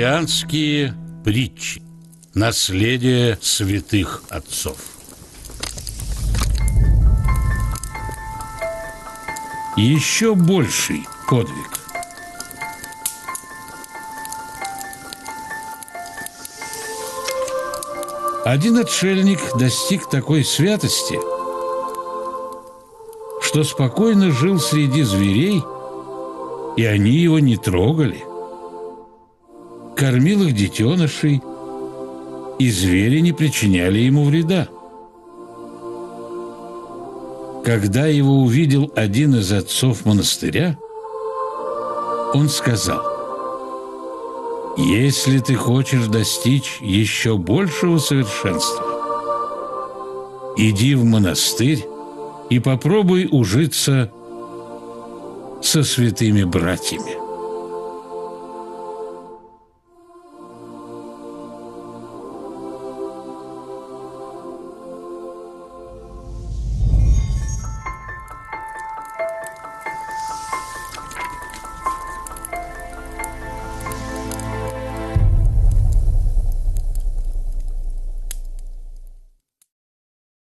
Христианские притчи. Наследие святых отцов. Еще больший подвиг. Один отшельник достиг такой святости, что спокойно жил среди зверей, и они его не трогали. Кормил их детенышей, и звери не причиняли ему вреда. Когда его увидел один из отцов монастыря, он сказал: «Если ты хочешь достичь еще большего совершенства, иди в монастырь и попробуй ужиться со святыми братьями».